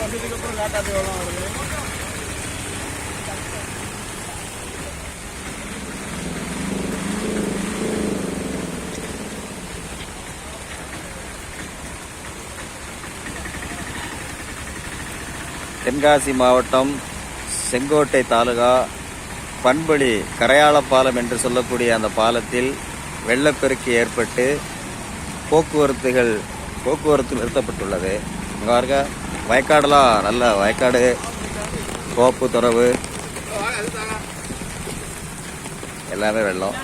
வருஷத்துக்கு அப்புறம் காட்டாத்து வெள்ளம் வருது. தென்காசி மாவட்டம் செங்கோட்டை தாலுகா பண்பொழி கரையாள பாலம் என்று சொல்லக்கூடிய அந்த பாலத்தில் வெள்ளப்பெருக்கு ஏற்பட்டு போக்குவரத்து நிறுத்தப்பட்டுள்ளது. இங்கே பாருங்க, வயக்காடெல்லாம் நல்ல வயக்காடு, தோப்பு துறவு எல்லாமே வெள்ளம்.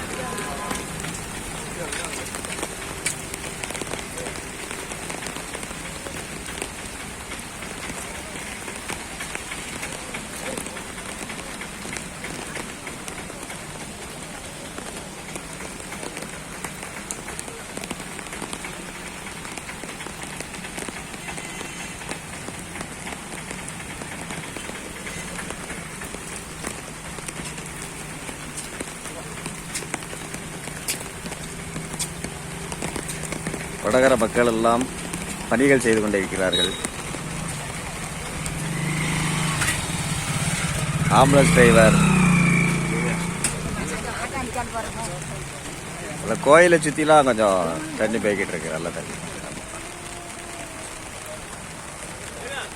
வடகர மக்கள் எல்லாம் பணிகள் செய்து கொண்டிருக்கிறார்கள். ஆம்புலன்ஸ் டிரைவர் கோயிலை சுற்றிலாம் கொஞ்சம் தண்ணி போய்கிட்டு இருக்கு, நல்ல தண்ணி.